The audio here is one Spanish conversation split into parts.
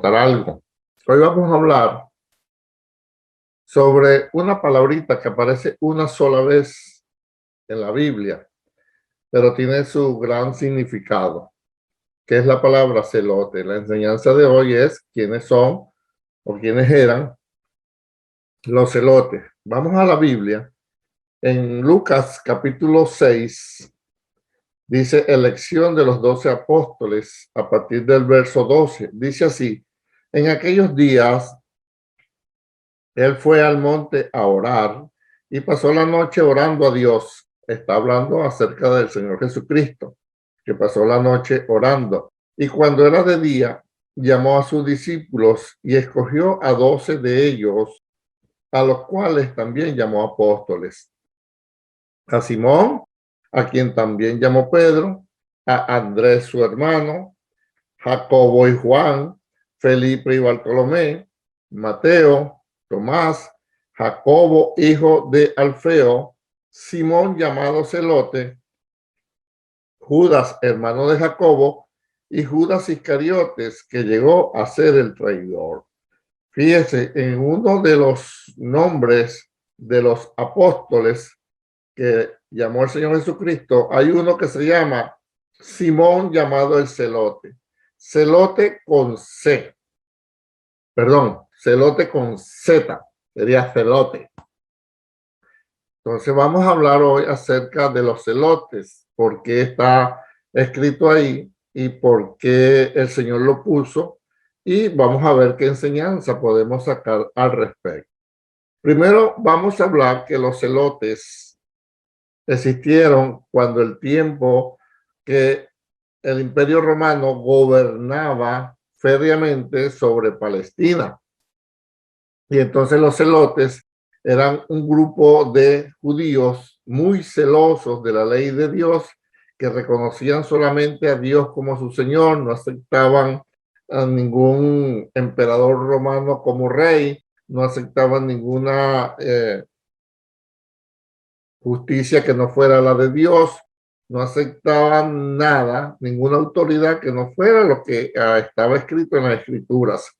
anotar algo. Hoy vamos a hablar sobre una palabrita que aparece una sola vez en la Biblia, pero tiene su gran significado, que es la palabra celote. La enseñanza de hoy es quiénes son o quiénes eran los celotes. Vamos a la Biblia. En Lucas capítulo 6 dice elección de los 12 apóstoles a partir del verso 12. Dice así: en aquellos días él fue al monte a orar y pasó la noche orando a Dios. Está hablando acerca del Señor Jesucristo, que pasó la noche orando. Y cuando era de día, llamó a sus discípulos y escogió a 12 de ellos, a los cuales también llamó apóstoles. A Simón, a quien también llamó Pedro, a Andrés su hermano, Jacobo y Juan, Felipe y Bartolomé, Mateo, Tomás, Jacobo hijo de Alfeo, Simón llamado Celote, Judas hermano de Jacobo y Judas Iscariotes, que llegó a ser el traidor. Fíjese, en uno de los nombres de los apóstoles que llamó el Señor Jesucristo, hay uno que se llama Simón llamado el Celote. Celote con C. Perdón, celote con Z. Sería celote. Entonces vamos a hablar hoy acerca de los celotes, por qué está escrito ahí y por qué el Señor lo puso, y vamos a ver qué enseñanza podemos sacar al respecto. Primero vamos a hablar que los celotes existieron cuando el tiempo que el Imperio Romano gobernaba férreamente sobre Palestina. Y entonces los celotes eran un grupo de judíos muy celosos de la ley de Dios, que reconocían solamente a Dios como su Señor, no aceptaban a ningún emperador romano como rey, no aceptaban ninguna justicia que no fuera la de Dios, no aceptaban nada, ninguna autoridad que no fuera lo que estaba escrito en las escrituras.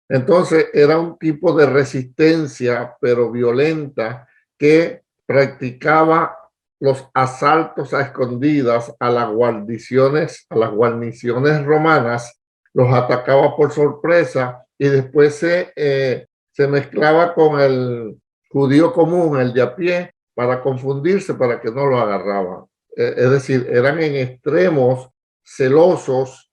Entonces era un tipo de resistencia, pero violenta, que practicaba los asaltos a escondidas a las guarniciones romanas, los atacaba por sorpresa y después se mezclaba con el judío común, el de a pie, para confundirse, para que no lo agarraban. Es decir, eran en extremos celosos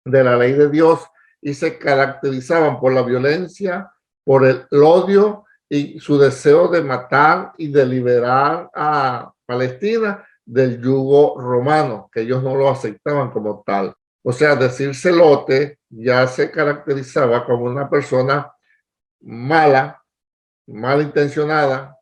de la ley de Dios y se caracterizaban por la violencia, por el odio y su deseo de matar y de liberar a Palestina del yugo romano, que ellos no lo aceptaban como tal. O sea, decir celote ya se caracterizaba como una persona mala, malintencionada,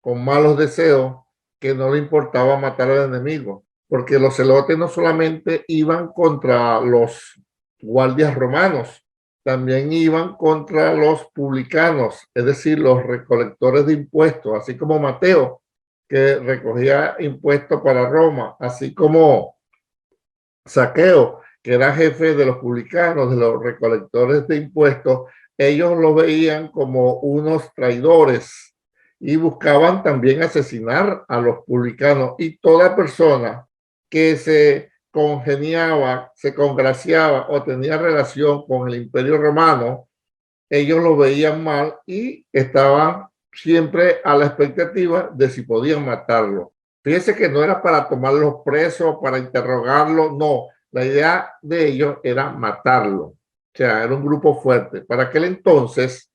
con malos deseos, que no le importaba matar al enemigo, porque los celotes no solamente iban contra los guardias romanos, también iban contra los publicanos, es decir, los recolectores de impuestos, así como Mateo, que recogía impuestos para Roma, así como Zaqueo, que era jefe de los publicanos, de los recolectores de impuestos. Ellos lo veían como unos traidores y buscaban también asesinar a los publicanos, y toda persona que se congeniaba, se congraciaba o tenía relación con el Imperio Romano, ellos lo veían mal y estaban siempre a la expectativa de si podían matarlo. Fíjense que no era para tomarlos presos, para interrogarlo, no. La idea de ellos era matarlo. O sea, era un grupo fuerte. Para aquel entonces,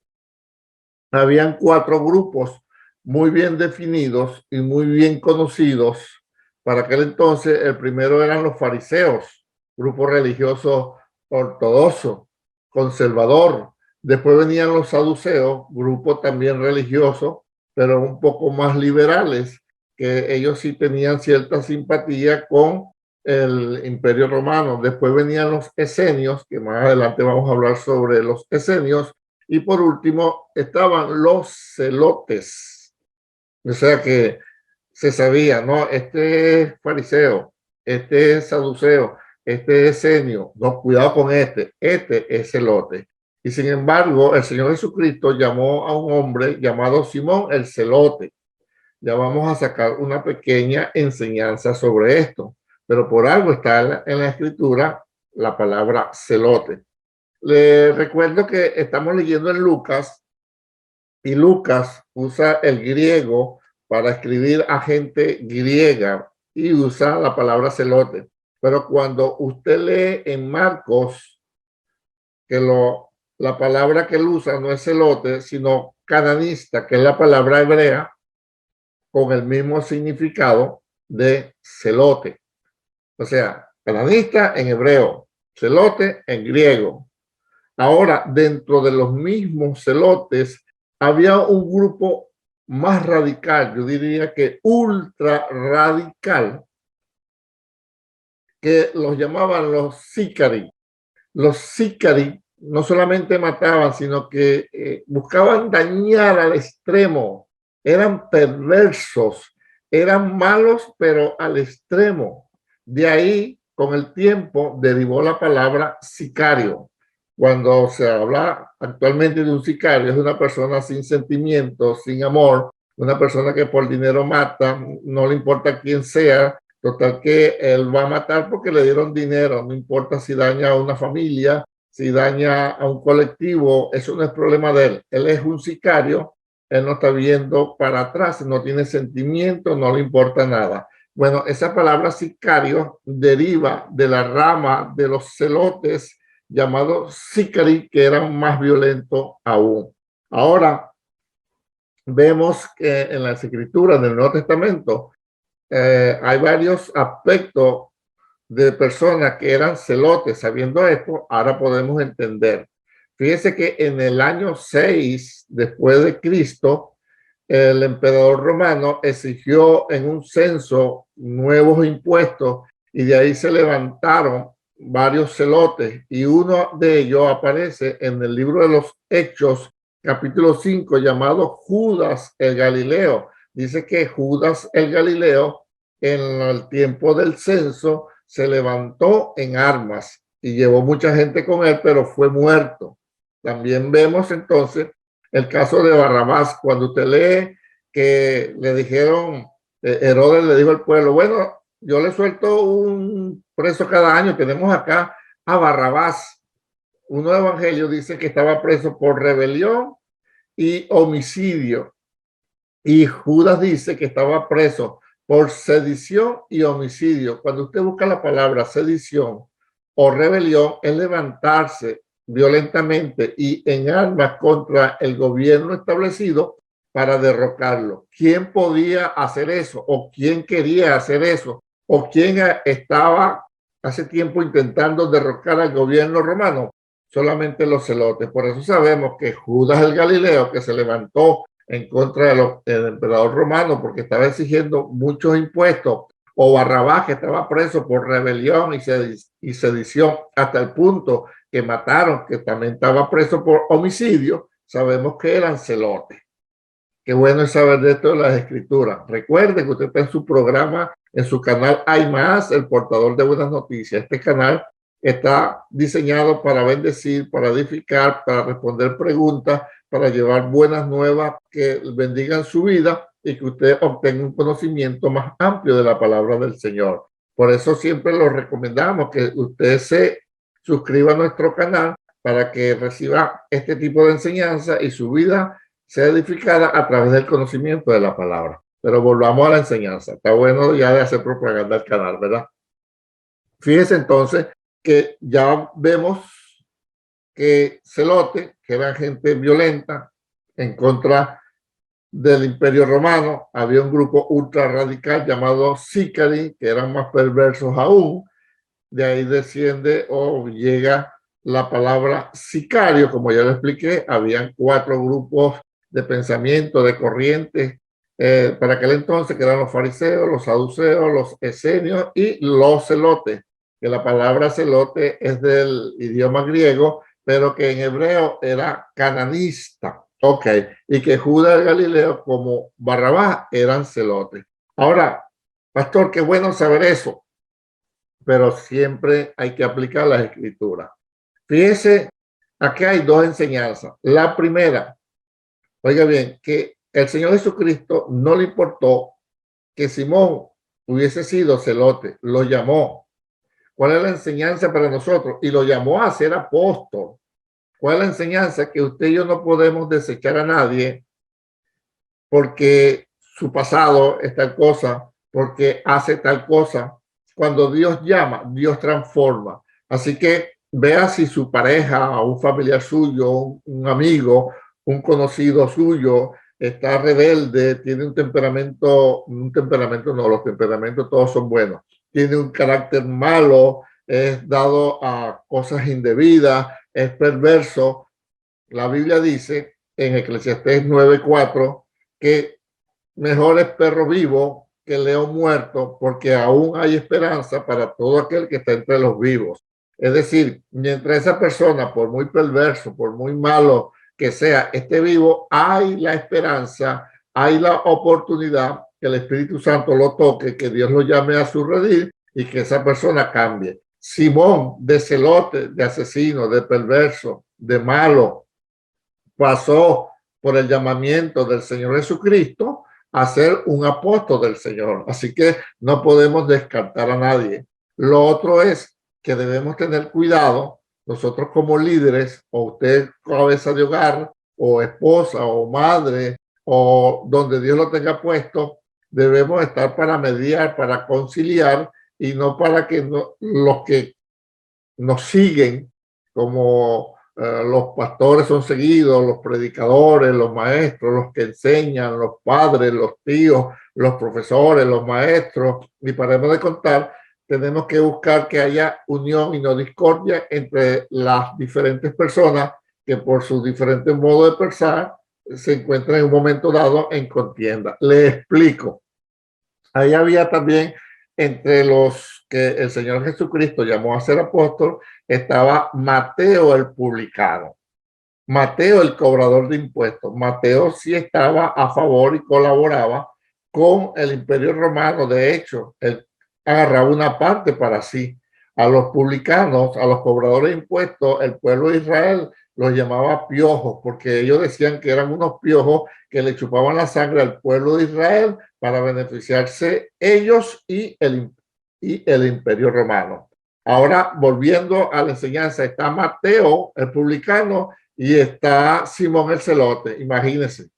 habían 4 grupos muy bien definidos y muy bien conocidos. Para aquel entonces, el primero eran los fariseos, grupo religioso ortodoxo, conservador. Después venían los saduceos, grupo también religioso, pero un poco más liberales, que ellos sí tenían cierta simpatía con el Imperio Romano. Después venían los esenios, que más adelante vamos a hablar sobre los esenios. Y por último estaban los celotes. O sea que se sabía, ¿no? Este es fariseo, este es saduceo, este es Esenio, no, cuidado con este es celote. Y sin embargo, el Señor Jesucristo llamó a un hombre llamado Simón el celote. Ya vamos a sacar una pequeña enseñanza sobre esto, pero por algo está en la escritura la palabra celote. Le recuerdo que estamos leyendo en Lucas y Lucas usa el griego para escribir a gente griega y usa la palabra celote. Pero cuando usted lee en Marcos, que la palabra que él usa no es celote, sino cananista, que es la palabra hebrea, con el mismo significado de celote. O sea, cananista en hebreo, celote en griego. Ahora, dentro de los mismos celotes, había un grupo más radical, yo diría que ultra radical, que los llamaban los sicari. Los sicari no solamente mataban, sino que buscaban dañar al extremo. Eran perversos, eran malos, pero al extremo. De ahí, con el tiempo, derivó la palabra sicario. Cuando se habla actualmente de un sicario, es una persona sin sentimientos, sin amor, una persona que por dinero mata, no le importa quién sea, total que él va a matar porque le dieron dinero, no importa si daña a una familia, si daña a un colectivo, eso no es problema de él. Él es un sicario, él no está viendo para atrás, no tiene sentimiento, no le importa nada. Bueno, esa palabra sicario deriva de la rama de los celotes llamados sicari, que eran más violentos aún. Ahora vemos que en las escrituras del Nuevo Testamento hay varios aspectos de personas que eran celotes. Sabiendo esto, ahora podemos entender. Fíjense que en el año 6 después de Cristo, el emperador romano exigió en un censo nuevos impuestos y de ahí se levantaron varios celotes y uno de ellos aparece en el libro de los Hechos, capítulo 5, llamado Judas el Galileo. Dice que Judas el Galileo en el tiempo del censo se levantó en armas y llevó mucha gente con él, pero fue muerto. También vemos entonces el caso de Barrabás. Cuando usted lee que le dijeron, Herodes le dijo al pueblo, bueno, yo le suelto un preso cada año, tenemos acá a Barrabás. Uno de Evangelio dice que estaba preso por rebelión y homicidio. Y Judas dice que estaba preso por sedición y homicidio. Cuando usted busca la palabra sedición o rebelión, es levantarse violentamente y en armas contra el gobierno establecido para derrocarlo. ¿Quién podía hacer eso? ¿O quién quería hacer eso? ¿O quién estaba hace tiempo intentando derrocar al gobierno romano? Solamente los celotes. Por eso sabemos que Judas el Galileo, que se levantó en contra del emperador romano porque estaba exigiendo muchos impuestos, o Barrabás, que estaba preso por rebelión y sedición, hasta el punto que mataron, que también estaba preso por homicidio, sabemos que eran celotes. Qué bueno es saber de esto de las escrituras. Recuerde que usted está en su programa, en su canal Hay Más, el portador de buenas noticias. Este canal está diseñado para bendecir, para edificar, para responder preguntas, para llevar buenas nuevas que bendigan su vida y que usted obtenga un conocimiento más amplio de la palabra del Señor. Por eso siempre lo recomendamos que usted se suscriba a nuestro canal para que reciba este tipo de enseñanza y su vida sea edificada a través del conocimiento de la palabra. Pero volvamos a la enseñanza. Está bueno ya de hacer propaganda al canal, ¿verdad? Fíjense entonces que ya vemos que celote, que era gente violenta en contra del Imperio Romano, había un grupo ultra radical llamado sicari, que eran más perversos aún. De ahí desciende o llega la palabra sicario, como ya lo expliqué. Habían 4 grupos de pensamiento, de corrientes, para aquel entonces, que eran los fariseos, los saduceos, los esenios y los celotes, que la palabra celote es del idioma griego, pero que en hebreo era cananista. Ok, y que Judas de Galileo como Barrabás eran celotes. Ahora, pastor, qué bueno saber eso. pero siempre hay que aplicar las escrituras. Fíjese, aquí hay dos enseñanzas. La primera, oiga bien, que el Señor Jesucristo no le importó que Simón hubiese sido celote, lo llamó. ¿Cuál es la enseñanza para nosotros? Y lo llamó a ser apóstol. ¿Cuál es la enseñanza? Que usted y yo no podemos desechar a nadie porque su pasado es tal cosa, porque hace tal cosa. Cuando Dios llama, Dios transforma. Así que vea si su pareja, un familiar suyo, un amigo, un conocido suyo está rebelde, tiene un temperamento no, los temperamentos todos son buenos, tiene un carácter malo, es dado a cosas indebidas, es perverso. La Biblia dice en Eclesiastés 9:4 que mejor es perro vivo que león muerto, porque aún hay esperanza para todo aquel que está entre los vivos. Es decir, mientras esa persona, por muy perverso, por muy malo que sea, esté vivo, hay la esperanza, hay la oportunidad que el Espíritu Santo lo toque, que Dios lo llame a su redil y que esa persona cambie. Simón, de celote, de asesino, de perverso, de malo, pasó por el llamamiento del Señor Jesucristo a ser un apóstol del Señor. Así que no podemos descartar a nadie. Lo otro es que debemos tener cuidado, nosotros como líderes, o usted cabeza de hogar, o esposa, o madre, o donde Dios lo tenga puesto, debemos estar para mediar, para conciliar, y no para que los que nos siguen como los pastores son seguidos, los predicadores, los maestros, los que enseñan, los padres, los tíos, los profesores, los maestros, y paremos de contar, tenemos que buscar que haya unión y no discordia entre las diferentes personas que por sus diferentes modos de pensar se encuentran en un momento dado en contienda. Le explico. Ahí había también entre los que el Señor Jesucristo llamó a ser apóstol, estaba Mateo el publicano, Mateo el cobrador de impuestos. Mateo sí estaba a favor y colaboraba con el Imperio Romano. De hecho, él agarraba una parte para sí. A los publicanos, a los cobradores de impuestos, el pueblo de Israel los llamaba piojos, porque ellos decían que eran unos piojos que le chupaban la sangre al pueblo de Israel para beneficiarse ellos y el Imperio Romano. Ahora, volviendo a la enseñanza, está Mateo, el publicano, y está Simón el celote. Imagínense,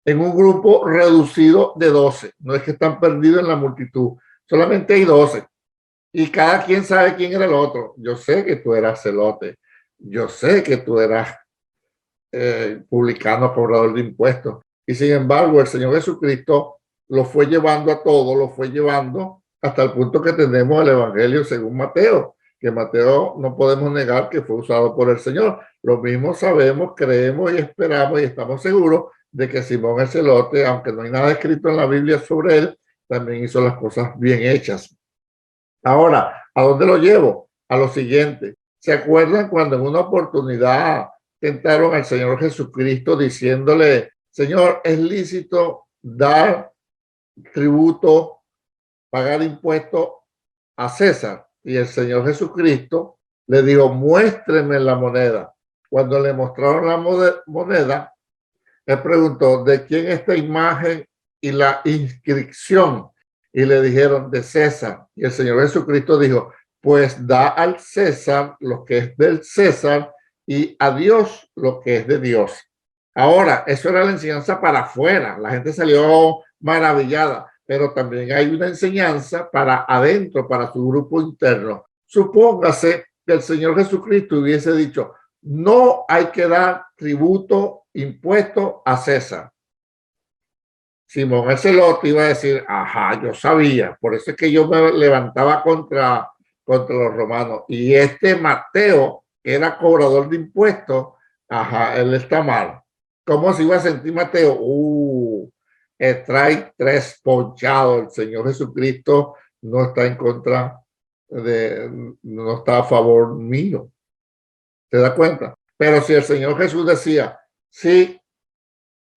en un grupo reducido de 12. No es que están perdidos en la multitud, solamente hay 12. Y cada quien sabe quién era el otro. Yo sé que tú eras celote. Yo sé que tú eras publicano, cobrador de impuestos. Y sin embargo, el Señor Jesucristo lo fue llevando a todo, lo fue llevando hasta el punto que tenemos el Evangelio según Mateo, que Mateo no podemos negar que fue usado por el Señor. Lo mismo sabemos, creemos y esperamos y estamos seguros de que Simón el celote, aunque no hay nada escrito en la Biblia sobre él, también hizo las cosas bien hechas. Ahora, ¿a dónde lo llevo? A lo siguiente. ¿Se acuerdan cuando en una oportunidad tentaron al Señor Jesucristo diciéndole, Señor, es lícito dar tributo, pagar impuestos a César? Y el Señor Jesucristo le dijo, muéstreme la moneda. Cuando le mostraron la moneda, él preguntó, ¿de quién esta imagen y la inscripción? Y le dijeron, de César. Y el Señor Jesucristo dijo, pues da al César lo que es del César y a Dios lo que es de Dios. Ahora, eso era la enseñanza para afuera. La gente salió maravillada, pero también hay una enseñanza para adentro, para su grupo interno. Supóngase que el Señor Jesucristo hubiese dicho, no hay que dar tributo, impuesto a César. Simón el celote iba a decir, ajá, yo sabía, por eso es que yo me levantaba contra los romanos. Y este Mateo, que era cobrador de impuestos, ajá, él está mal. ¿Cómo se iba a sentir Mateo? Trae tres ponchados. El Señor Jesucristo no está en contra no está a favor mío. ¿Se da cuenta? Pero si el Señor Jesús decía, sí,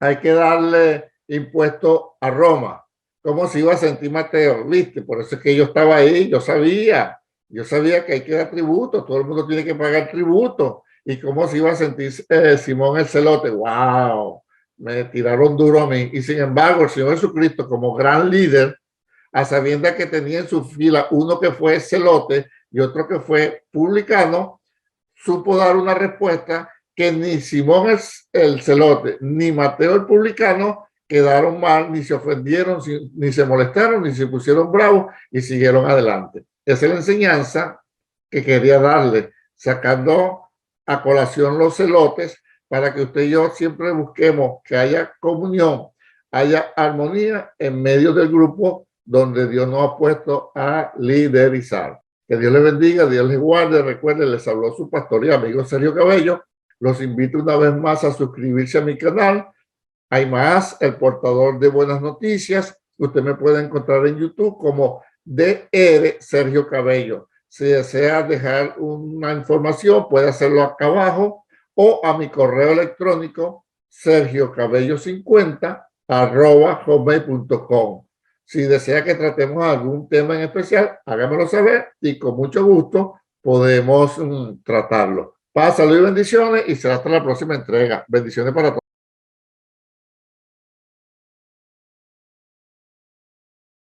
hay que darle impuesto a Roma, ¿cómo se iba a sentir Mateo? ¿Viste? Por eso es que yo estaba ahí, yo sabía. Yo sabía que hay que dar tributo, todo el mundo tiene que pagar tributo. ¿Y cómo se iba a sentir Simón el Celote? ¡Wow! Me tiraron duro a mí. Y sin embargo, el Señor Jesucristo, como gran líder, a sabiendas que tenía en su fila uno que fue celote y otro que fue publicano, supo dar una respuesta que ni Simón el celote, ni Mateo el publicano quedaron mal, ni se ofendieron, ni se molestaron, ni se pusieron bravos y siguieron adelante. Esa es la enseñanza que quería darle, sacando a colación los celotes para que usted y yo siempre busquemos que haya comunión, haya armonía en medio del grupo donde Dios nos ha puesto a liderizar. Que Dios les bendiga, Dios les guarde. Recuerden, les habló su pastor y amigo Sergio Cabello. Los invito una vez más a suscribirse a mi canal. Hay más, el portador de buenas noticias. Usted me puede encontrar en YouTube como DR Sergio Cabello. Si desea dejar una información, puede hacerlo acá abajo o a mi correo electrónico sergiocabello50@hotmail.com. Si desea que tratemos algún tema en especial, hágamelo saber y con mucho gusto podemos tratarlo. Paz, salud y bendiciones y será hasta la próxima entrega. Bendiciones para todos.